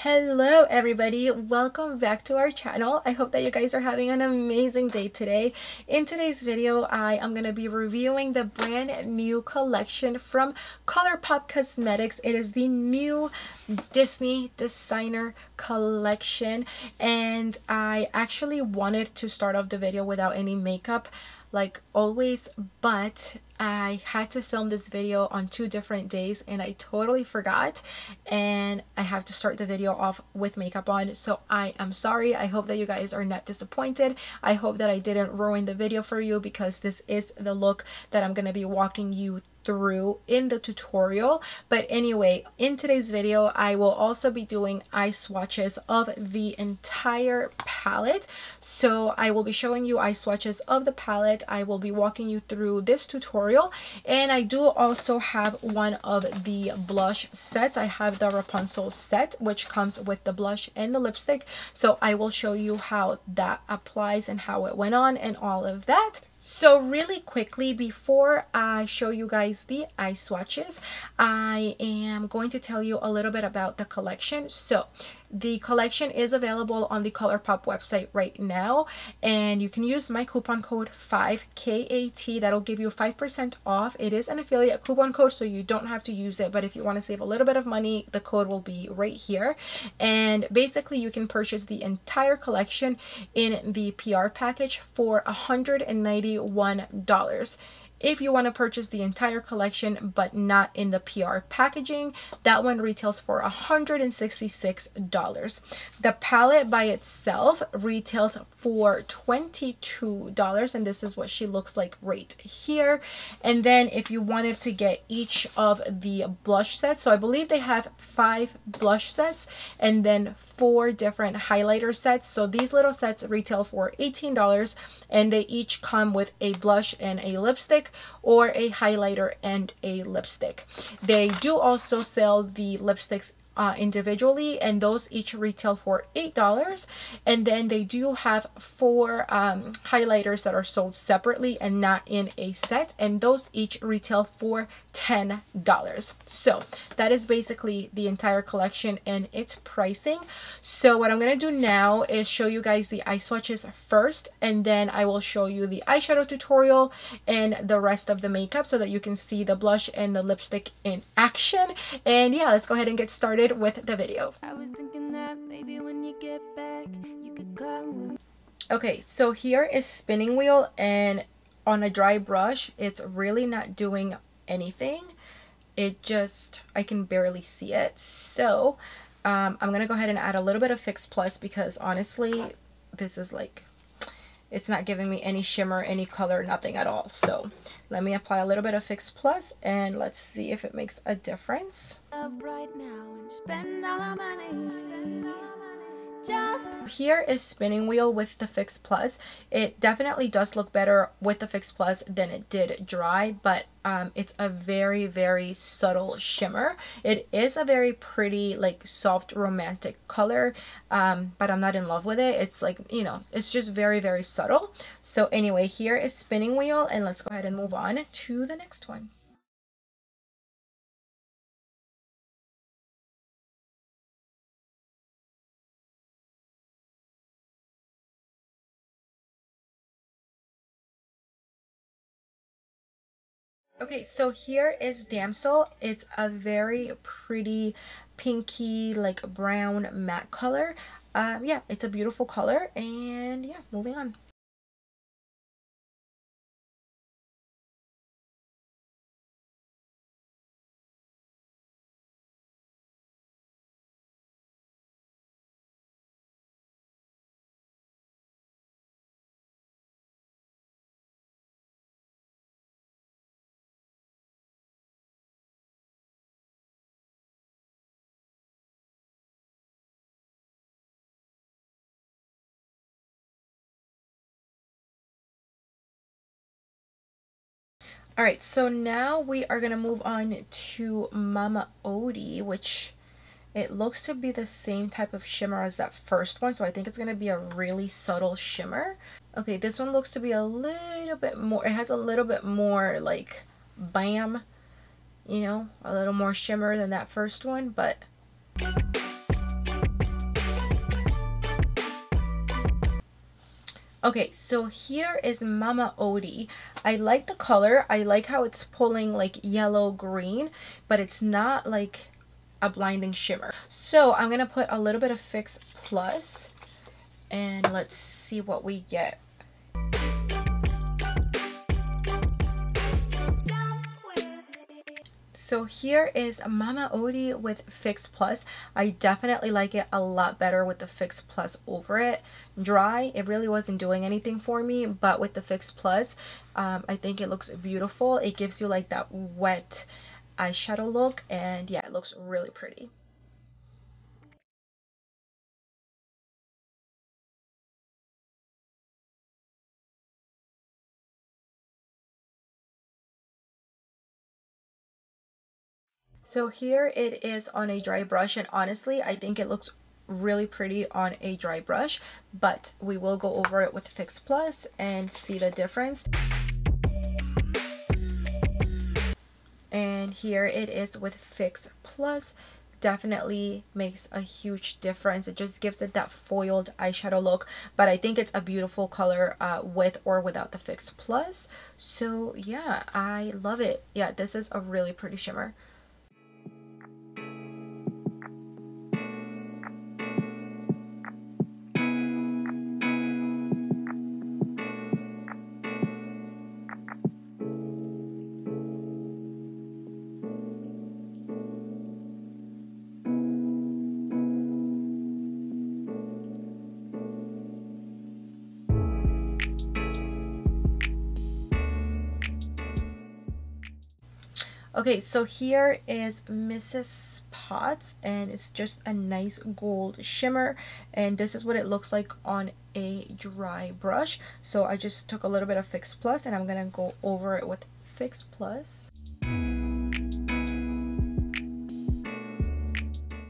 Hello everybody, welcome back to our channel. I hope that you guys are having an amazing day today. In today's video, I am going to be reviewing the brand new collection from Colourpop Cosmetics. It is the new Disney designer collection, and I actually wanted to start off the video without any makeup like always, but I had to film this video on 2 different days and I totally forgot, and I have to start the video off with makeup on, so I am sorry. I hope that you guys are not disappointed. I hope that I didn't ruin the video for you, because this is the look that I'm going to be walking you through in the tutorial. But anyway, in today's video I will also be doing eye swatches of the entire palette. So I will be showing you eye swatches of the palette. I will be walking you through this tutorial, and I do also have one of the blush sets. I have the Rapunzel set, which comes with the blush and the lipstick, so I will show you how that applies and how it went on and all of that. So really quickly, before I show you guys the eye swatches, I am going to tell you a little bit about the collection. So the collection is available on the Colourpop website right now, and you can use my coupon code 5KAT. That'll give you 5% off. It is an affiliate coupon code, so you don't have to use it, but if you want to save a little bit of money, the code will be right here. And basically you can purchase the entire collection in the PR package for $191. If you want to purchase the entire collection but not in the PR packaging, that one retails for $166. The palette by itself retails for $22, and this is what she looks like right here. And then if you wanted to get each of the blush sets, so I believe they have 5 blush sets and then 4 different highlighter sets. So these little sets retail for $18, and they each come with a blush and a lipstick, or a highlighter and a lipstick. They do also sell the lipsticks individually, and those each retail for $8. And then they do have 4 highlighters that are sold separately and not in a set, and those each retail for $10. So that is basically the entire collection and its pricing. So what I'm going to do now is show you guys the eye swatches first, and then I will show you the eyeshadow tutorial and the rest of the makeup so that you can see the blush and the lipstick in action. And yeah, let's go ahead and get started with the video. I was thinking that maybe when you get back you could come with. Okay, so here is spinning wheel, and on a dry brush it's really not doing anything. It just, I can barely see it. So I'm gonna go ahead and add a little bit of Fix Plus, because honestly this is like, it's not giving me any shimmer, any color, nothing at all. So let me apply a little bit of Fix Plus and let's see if it makes a difference. Right now and spend all our money. Here is spinning wheel with the Fix Plus. It definitely does look better with the Fix Plus than it did dry, but it's a very subtle shimmer. It is a very pretty, like, soft romantic color, but I'm not in love with it. It's like, you know, it's just very subtle. So anyway, here is spinning wheel, and let's go ahead and move on to the next one. Okay, so here is Damsel. It's a very pretty pinky, like brown matte color. Yeah, it's a beautiful color, and yeah, moving on. Alright, so now we are going to move on to Mama Odie, which it looks to be the same type of shimmer as that first one, so I think it's going to be a really subtle shimmer. Okay, this one looks to be a little bit more, it has a little bit more like bam, you know, a little more shimmer than that first one, but Okay, so here is Mama Odie. I like the color. I like how it's pulling like yellow green, but it's not like a blinding shimmer. So I'm gonna put a little bit of Fix Plus and let's see what we get. So here is Mama Odie with Fix Plus. I definitely like it a lot better with the Fix Plus over it. Dry, it really wasn't doing anything for me, but with the Fix Plus, I think it looks beautiful. It gives you like that wet eyeshadow look, and yeah, it looks really pretty. So here it is on a dry brush, and honestly I think it looks really pretty on a dry brush, but we will go over it with Fix Plus and see the difference. And here it is with Fix Plus. Definitely makes a huge difference. It just gives it that foiled eyeshadow look, but I think it's a beautiful color with or without the Fix Plus. So yeah, I love it. Yeah, this is a really pretty shimmer. Okay, so here is Mrs. Potts, and it's just a nice gold shimmer, and this is what it looks like on a dry brush. So I just took a little bit of Fix Plus and I'm gonna go over it with Fix Plus.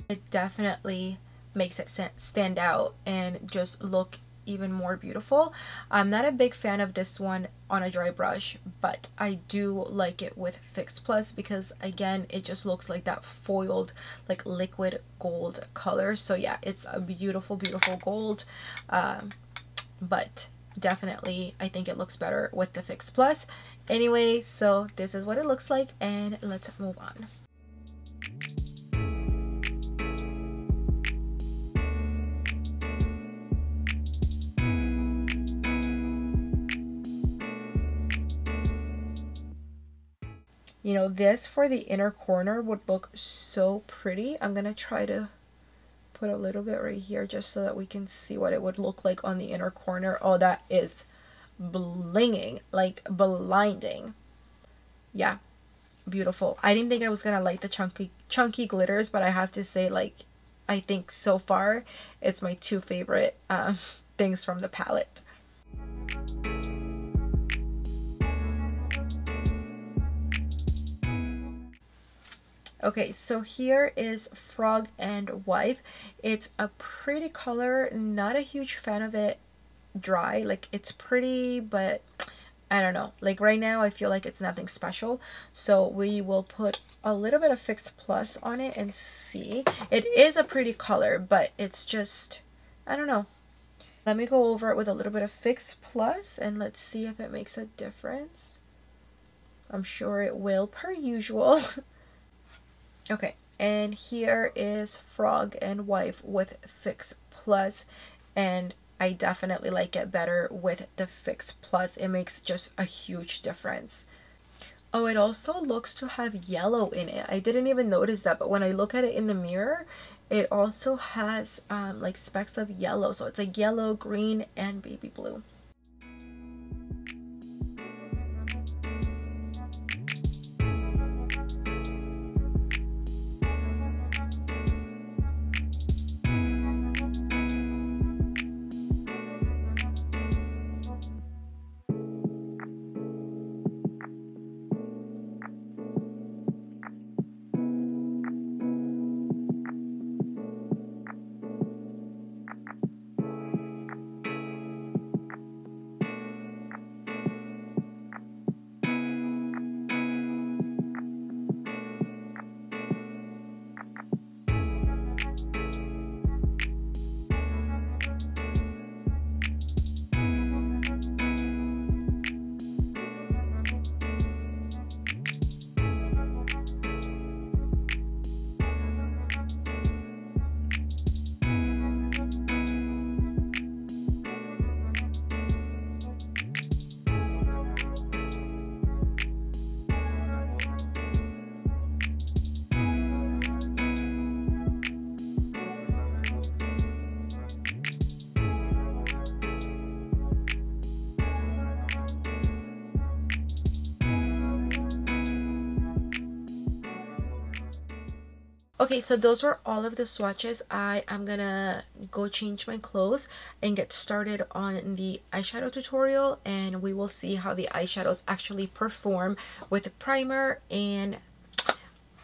It definitely makes it stand out and just look even more beautiful. I'm not a big fan of this one on a dry brush, but I do like it with Fix Plus because again it just looks like that foiled like liquid gold color. So yeah, it's a beautiful gold, but definitely I think it looks better with the Fix Plus. Anyway, so this is what it looks like, and let's move on. You know, this for the inner corner would look so pretty. I'm gonna try to put a little bit right here just so that we can see what it would look like on the inner corner. Oh, that is blinging, like blinding. Yeah, beautiful. I didn't think I was gonna like the chunky glitters, but I have to say, like, I think so far it's my two favorite things from the palette. Okay, so here is Frog and Wife. It's a pretty color, not a huge fan of it dry. Like, it's pretty, but I don't know. Like right now I feel like it's nothing special. So we will put a little bit of Fix Plus on it and see. It is a pretty color, but it's just, I don't know. Let me go over it with a little bit of Fix Plus and let's see if it makes a difference. I'm sure it will, per usual. Okay, and here is Frog and Wife with Fix Plus, and I definitely like it better with the Fix Plus. It makes just a huge difference. Oh, it also looks to have yellow in it. I didn't even notice that, but when I look at it in the mirror, it also has like specks of yellow. So it's like yellow, green, and baby blue. Okay, so those were all of the swatches. I am gonna go change my clothes and get started on the eyeshadow tutorial, and we will see how the eyeshadows actually perform with a primer and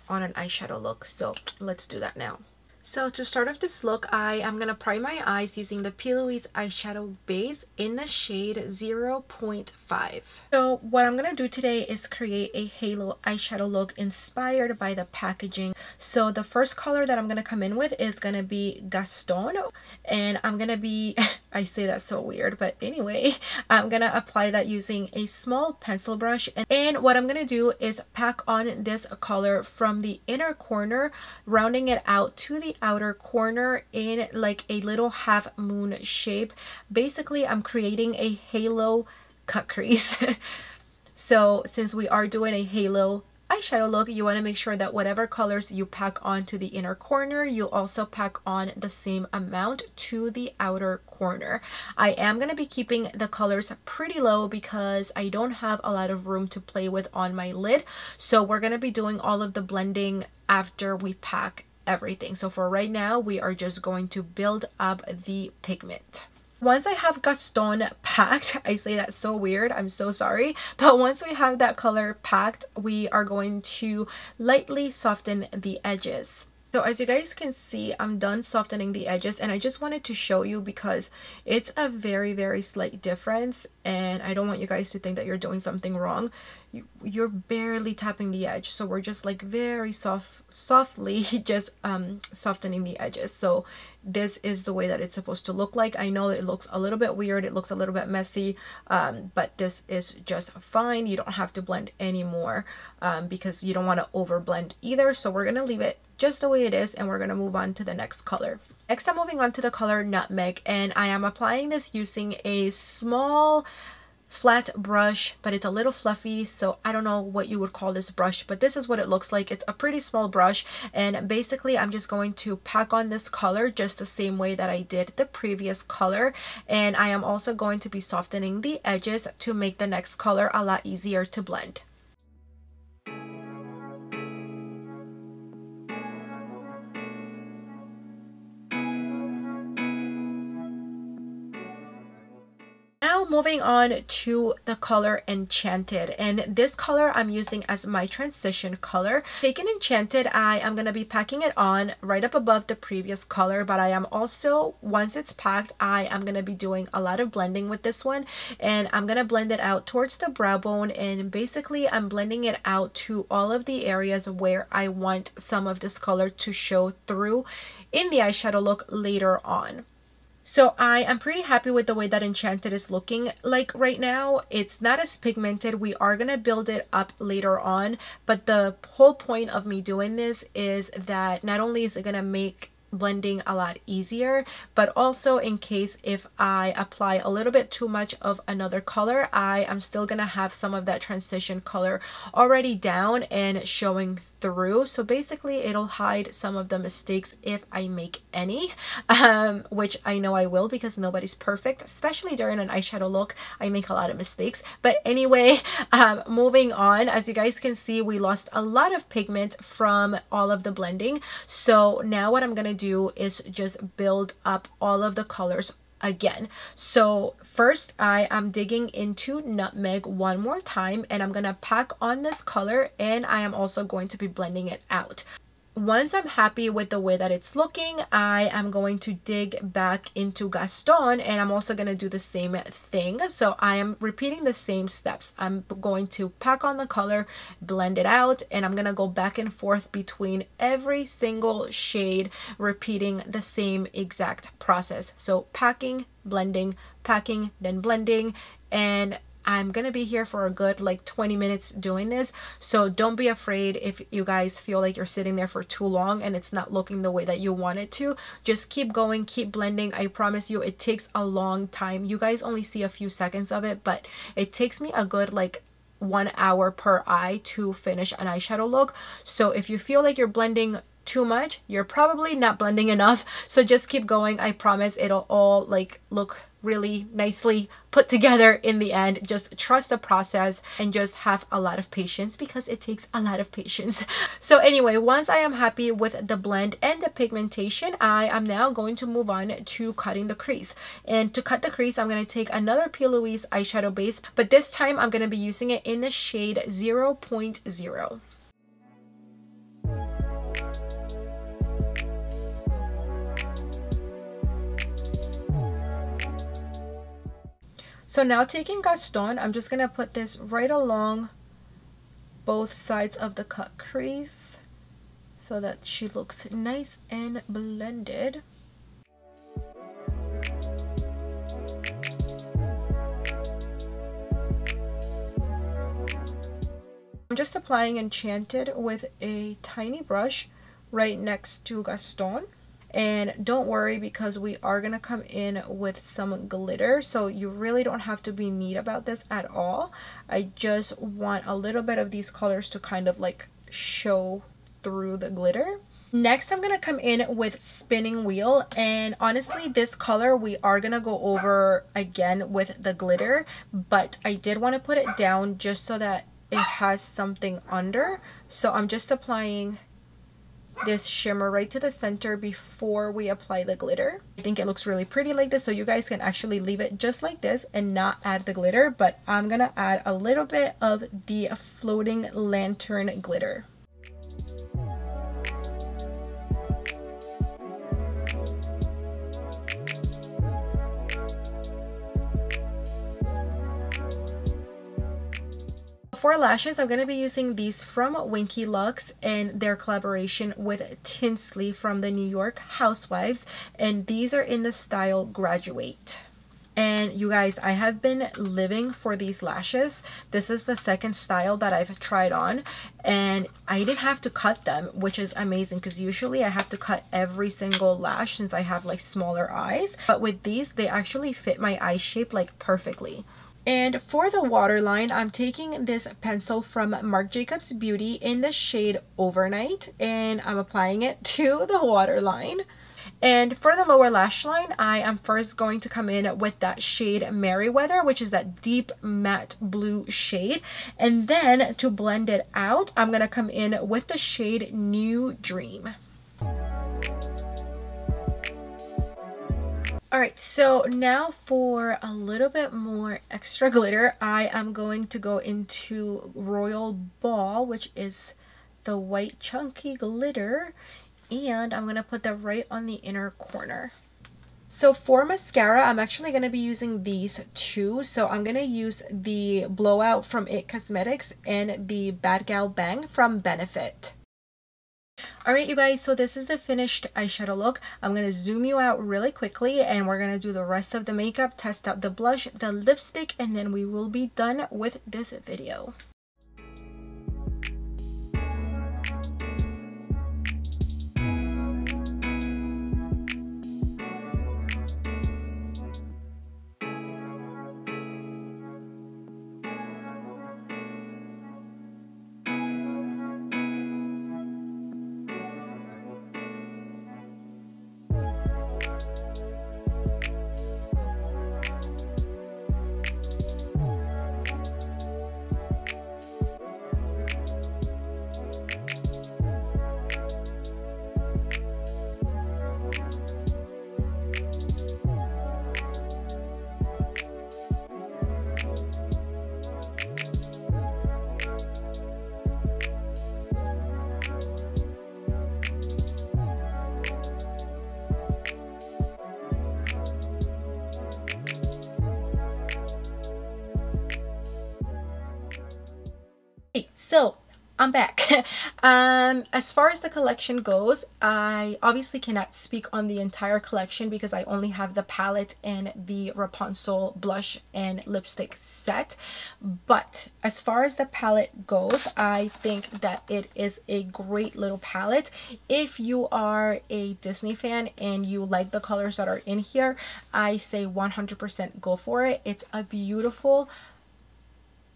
on an eyeshadow look. So let's do that now. So to start off this look, I am going to prime my eyes using the P. Louise eyeshadow base in the shade 0.5. So what I'm going to do today is create a halo eyeshadow look inspired by the packaging. So the first color that I'm going to come in with is going to be Gaston, and I'm going to be, I say that so weird, but anyway, I'm going to apply that using a small pencil brush. And what I'm going to do is pack on this color from the inner corner, rounding it out to the outer corner in like a little half moon shape. Basically, I'm creating a halo cut crease. So since we are doing a halo eyeshadow look, you want to make sure that whatever colors you pack onto the inner corner, you also pack on the same amount to the outer corner. I am going to be keeping the colors pretty low because I don't have a lot of room to play with on my lid. So we're going to be doing all of the blending after we pack everything. So for right now, we are just going to build up the pigment. Once I have Gaston packed, I say that so weird, I'm so sorry, but once we have that color packed, we are going to lightly soften the edges. So as you guys can see, I'm done softening the edges, and I just wanted to show you because it's a very slight difference, and I don't want you guys to think that you're doing something wrong. You're barely tapping the edge, so we're just like very softly just softening the edges. So this is the way that it's supposed to look like. I know it looks a little bit weird, it looks a little bit messy, but this is just fine. You don't have to blend anymore because you don't want to over blend either. So we're gonna leave it just the way it is, and we're gonna move on to the next color. Next, I'm moving on to the color Nutmeg, and I am applying this using a small flat brush, but it's a little fluffy, so I don't know what you would call this brush, but this is what it looks like. It's a pretty small brush, and basically I'm just going to pack on this color just the same way that I did the previous color, and I am also going to be softening the edges to make the next color a lot easier to blend. Moving on to the color Enchanted, and this color I'm using as my transition color. Taking Enchanted, I am going to be packing it on right up above the previous color, but I am also, once it's packed, I am going to be doing a lot of blending with this one, and I'm going to blend it out towards the brow bone, and basically I'm blending it out to all of the areas where I want some of this color to show through in the eyeshadow look later on. So I am pretty happy with the way that Enchanted is looking like right now. It's not as pigmented. We are going to build it up later on, but the whole point of me doing this is that not only is it going to make blending a lot easier, but also in case if I apply a little bit too much of another color, I am still gonna have some of that transition color already down and showing through. So basically it'll hide some of the mistakes if I make any, which I know I will because nobody's perfect, especially during an eyeshadow look. I make a lot of mistakes, but anyway, moving on. As you guys can see, we lost a lot of pigment from all of the blending. So now what I'm gonna do is just build up all of the colors again. So first I am digging into Nutmeg one more time, and I'm gonna pack on this color, and I am also going to be blending it out. Once I'm happy with the way that it's looking, I am going to dig back into Gaston, and I'm also going to do the same thing. So I am repeating the same steps. I'm going to pack on the color, blend it out, and I'm going to go back and forth between every single shade, repeating the same exact process. So packing, blending, packing, then blending, and I'm gonna be here for a good like 20 minutes doing this. So don't be afraid if you guys feel like you're sitting there for too long and it's not looking the way that you want it to. Just keep going, keep blending. I promise you it takes a long time. You guys only see a few seconds of it, but it takes me a good like 1 hour per eye to finish an eyeshadow look. So if you feel like you're blending too much, you're probably not blending enough. So just keep going. I promise it'll all like look really nicely put together in the end. Just trust the process and just have a lot of patience, because it takes a lot of patience. So anyway, once I am happy with the blend and the pigmentation, I am now going to move on to cutting the crease. And to cut the crease, I'm going to take another P. Louise eyeshadow base, but this time I'm going to be using it in the shade 0.0. So now taking Gaston, I'm just going to put this right along both sides of the cut crease so that she looks nice and blended. I'm just applying Enchanted with a tiny brush right next to Gaston. And don't worry, because we are going to come in with some glitter, so you really don't have to be neat about this at all. I just want a little bit of these colors to kind of like show through the glitter. Next, I'm going to come in with Spinning Wheel, and honestly this color we are going to go over again with the glitter, but I did want to put it down just so that it has something under. So I'm just applying this shimmer right to the center before we apply the glitter. I think it looks really pretty like this, so you guys can actually leave it just like this and not add the glitter, but I'm gonna add a little bit of the floating lantern glitter. For lashes, I'm going to be using these from Winky Lux and their collaboration with Tinsley from the New York Housewives, and these are in the style Graduate. And you guys, I have been living for these lashes. This is the second style that I've tried on, and I didn't have to cut them, which is amazing, because usually I have to cut every single lash since I have like smaller eyes. But with these, they actually fit my eye shape like perfectly. And for the waterline, I'm taking this pencil from Marc Jacobs Beauty in the shade Overnight, and I'm applying it to the waterline. And for the lower lash line, I am first going to come in with that shade Merriweather, which is that deep matte blue shade. And then to blend it out, I'm going to come in with the shade New Dream. Alright, so now for a little bit more extra glitter, I am going to go into Royal Ball, which is the white chunky glitter, and I'm going to put that right on the inner corner. So for mascara, I'm actually going to be using these two. So I'm going to use the Blowout from IT Cosmetics and the Bad Gal Bang from Benefit. Alright you guys, so this is the finished eyeshadow look. I'm going to zoom you out really quickly, and we're going to do the rest of the makeup, test out the blush, the lipstick, and then we will be done with this video. So I'm back. As far as the collection goes, I obviously cannot speak on the entire collection because I only have the palette and the Rapunzel blush and lipstick set. But as far as the palette goes, I think that it is a great little palette. If you are a Disney fan and you like the colors that are in here, I say 100% go for it. It's a beautiful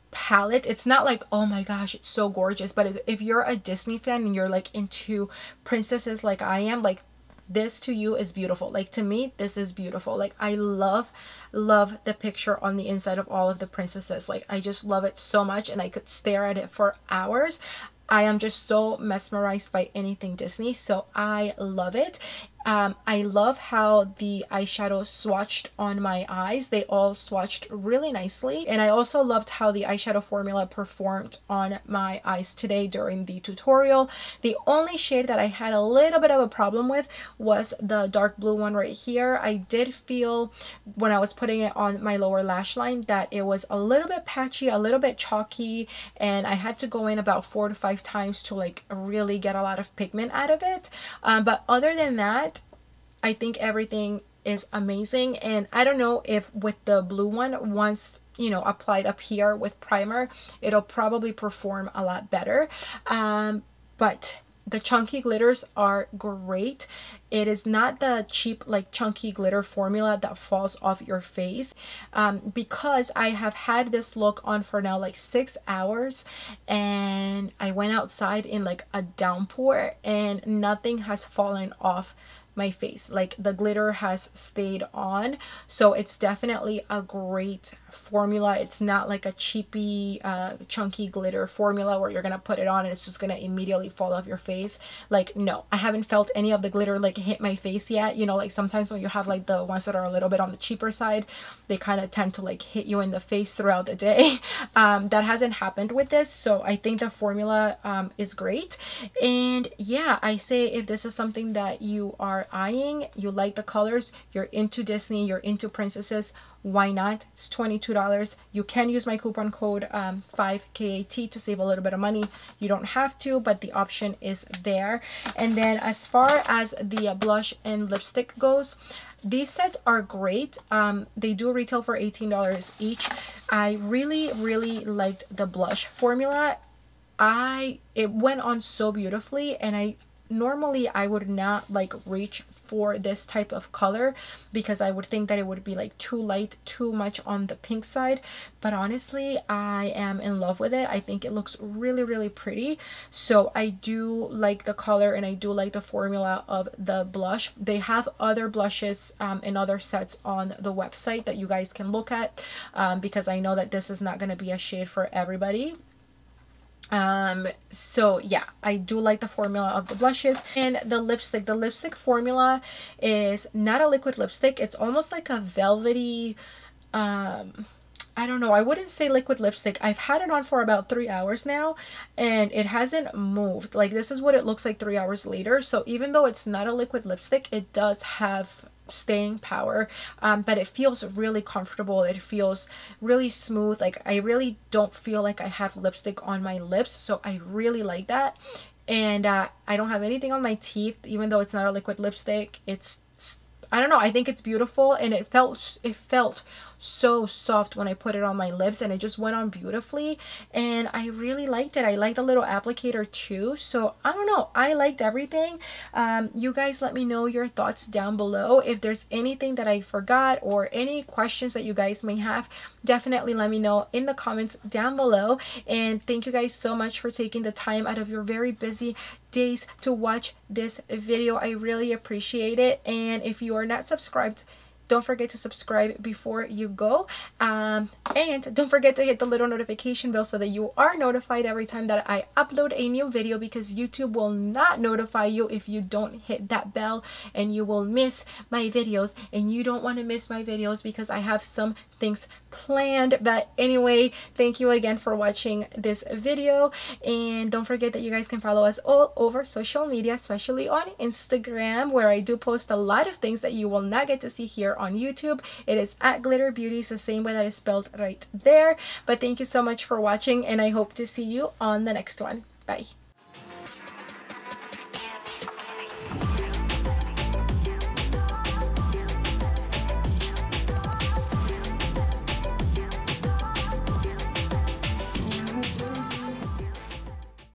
palette. It's not like, oh my gosh, it's so gorgeous, but if you're a Disney fan and you're like into princesses like I am, like this to you is beautiful. Like, to me, this is beautiful. Like, I love the picture on the inside of all of the princesses. Like, I just love it so much, and I could stare at it for hours. I am just so mesmerized by anything Disney, so I love it. I love how the eyeshadow swatched on my eyes. They all swatched really nicely. And I also loved how the eyeshadow formula performed on my eyes today during the tutorial. The only shade that I had a little bit of a problem with was the dark blue one right here. I did feel when I was putting it on my lower lash line that it was a little bit patchy, a little bit chalky, and I had to go in about 4 to 5 times to like really get a lot of pigment out of it. But other than that, I think everything is amazing. And I don't know if with the blue one, once you know applied up here with primer, it'll probably perform a lot better. But the chunky glitters are great. It is not the cheap like chunky glitter formula that falls off your face, because I have had this look on for now like 6 hours, and I went outside in like a downpour and nothing has fallen off my face. Like, the glitter has stayed on, so it's definitely a great formula. It's not like a cheapy chunky glitter formula where you're gonna put it on and it's just gonna immediately fall off your face. Like, no, I haven't felt any of the glitter like hit my face yet. You know, like sometimes when you have like the ones that are a little bit on the cheaper side, they kind of tend to like hit you in the face throughout the day. That hasn't happened with this, so I think the formula is great. And yeah, I say if this is something that you are eyeing, you like the colors, you're into Disney, you're into princesses, why not? It's $22. You can use my coupon code 5KAT to save a little bit of money. You don't have to, but the option is there. And then as far as the blush and lipstick goes, these sets are great. They do retail for $18 each. I really liked the blush formula. It went on so beautifully, and normally I would not like reach for this type of color because I would think that it would be like too light, too much on the pink side, but honestly I am in love with it. I think it looks really pretty, so I do like the color and I do like the formula of the blush. They have other blushes and other sets on the website that you guys can look at, because I know that this is not going to be a shade for everybody. So yeah, I do like the formula of the blushes. And the lipstick formula is not a liquid lipstick. It's almost like a velvety, I don't know, I wouldn't say liquid lipstick. I've had it on for about 3 hours now and it hasn't moved. Like, this is what it looks like 3 hours later. So even though it's not a liquid lipstick, it does have staying power, but it feels really comfortable. It feels really smooth. Like, I really don't feel like I have lipstick on my lips, so I really like that. And I don't have anything on my teeth, even though it's not a liquid lipstick. I don't know, I think it's beautiful, and it felt so soft when I put it on my lips, and it just went on beautifully, and I really liked it. I liked the little applicator too, so I don't know, I liked everything. You guys let me know your thoughts down below. If there's anything that I forgot or any questions that you guys may have, definitely let me know in the comments down below. And thank you guys so much for taking the time out of your very busy days to watch this video. I really appreciate it. And if you are not subscribed, don't forget to subscribe before you go, and don't forget to hit the little notification bell so that you are notified every time that I upload a new video, because YouTube will not notify you if you don't hit that bell, and you will miss my videos, and you don't want to miss my videos because I have some things planned. But anyway, thank you again for watching this video, and don't forget that you guys can follow us all over social media, especially on Instagram, where I do post a lot of things that you will not get to see here on YouTube. It is at GlitterBeauties, the same way that is spelled right there. But thank you so much for watching, and I hope to see you on the next one. Bye.